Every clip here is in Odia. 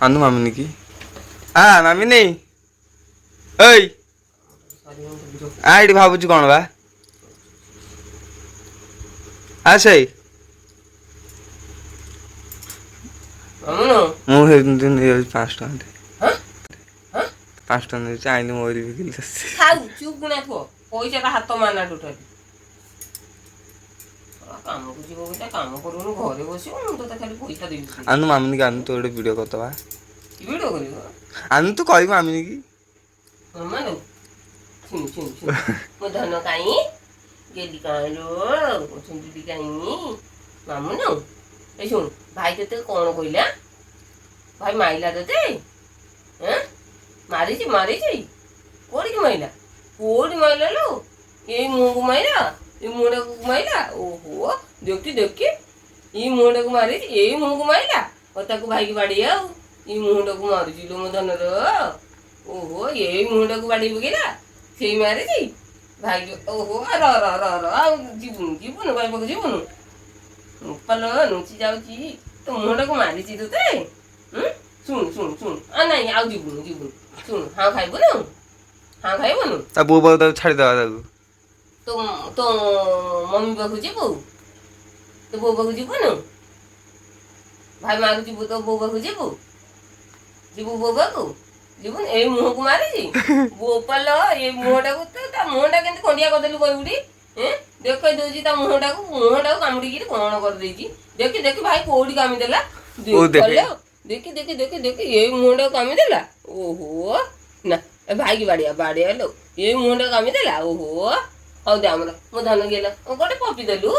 ଆନୁ ମାମିନି କି ମାମିନି ଏଇ ଏଇଠି ଭାବୁଛୁ କ'ଣ ବା ସେଇ ମୁଁ ସେମିତି ନେଇଯାଉଛି 5 ଟଙ୍କା 5 ଟଙ୍କା ନେଉଛି ଆଇନି ମୋରି ବିକିଲି ପଇସାଟା ହାତ ମାନା ଟୋଟାଲି କାମକୁ ଯିବ ବୋଲି କାମ କରୁନୁ ଘରେ ବସିବ ମୁଁ ତତେ ଖାଲି ପଇସା ଦେବି ଆନୁ ମାମିନି କି ଆନୁ ତୁ ଗୋଟେ ଭିଡ଼ିଓ କରିଦେବା ଭିଡ଼ିଓ କରିବ ଆନୁ ତୁ କହିବୁ ମାମିନି କି ମାମା ମୋ ଧନ କାଇଁ ଗେଲି କାଇଁ ଅଛନ୍ତି କାଇଁ ମାମୁ ନୁ ଏ ଶୁଣ ଭାଇ ତତେ କ'ଣ କହିଲା ଭାଇ ମାଇଲା ତତେ ମାରିଛି କୋଉଠିକି ମାଇଲା ଲୋ ଏଇ ମୁହଁକୁ ମାଇଲା ଏଇ ମୁହଁଟାକୁ ମାଇଲା ଓହୋ ଦେଖି ଏଇ ମୁହଁଟାକୁ ମାରିଛି ଏଇ ମୁହଁକୁ ମାଇଲା ତାକୁ ଭାଇକି ବାଡ଼େଇ ଆଉ ଏଇ ମୁହଁଟାକୁ ମାରୁଛି ଲୋ ମୋ ଧନର ଓହୋ ଏଇ ମୁହଁଟାକୁ ବାଡ଼େଇ ପକେଇଲା ସେଇ ମାରିଛି ଭାଇ ଓହୋ ର ଆଉ ଯିବୁନୁ ଭାଇ ପାଖକୁ ଯିବୁନୁ ପାଲ ନୁଚି ଯାଉଛି ତୋ ମୁହଁଟାକୁ ମାରିଛି ତୋତେ ଶୁଣୁ ନାଇଁ ଆଉ ଯିବୁନୁ ଶୁଣୁ ହଁ ଖାଇବୁନୁ ତା ବୋଉ ପାଖକୁ ତାକୁ ଛାଡ଼ିଦେବା ତାକୁ ତୋ ମମି ପାଖକୁ ଯିବୁ ତୋ ବୋଉ ପାଖକୁ ଯିବୁନୁ ଭାଇ ମାରୁଛି ତୋ ବୋଉ ପାଖକୁ ଯିବୁ ବୋଉ ପାଖକୁ ଯିବୁନି ଏଇ ମୁହଁକୁ ମାରିଛି ବୋପାଲ ଏଇ ମୁହଁଟାକୁ ତା ମୁହଁଟା କେମିତି ଖଣ୍ଡିଆ କରିଦେଲୁ କହିବୁଟି ଦେଖେଇ ଦଉଛି ତା ମୁହଁଟାକୁ କାମୁଡ଼ିକିରି କ'ଣ କରିଦେଇଛି ଦେଖି ଭାଇ କୋଉଠି କାମିଦେଲା ଦେଖି ଏଇ ମୁହଁଟାକୁ କାମିଦେଲା ଓହୋ ନା ଭାଇକି ବାଡ଼ିଆ ଲୋ ଏଇ ମୁହଁଟାକୁ କାମିଦେଲା ଓହୋ ହଉ ଦେ ଆମର ମୋ ଧନ ଗେଲା ଗୋଟେ ପପି ଦେଲୁ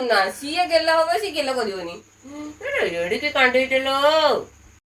ନା ସିଏ ଗେଲା ହବ ସିଏ ଗେଲା କରିବନି କାଣ୍ଡେଇଟେ ଲୋ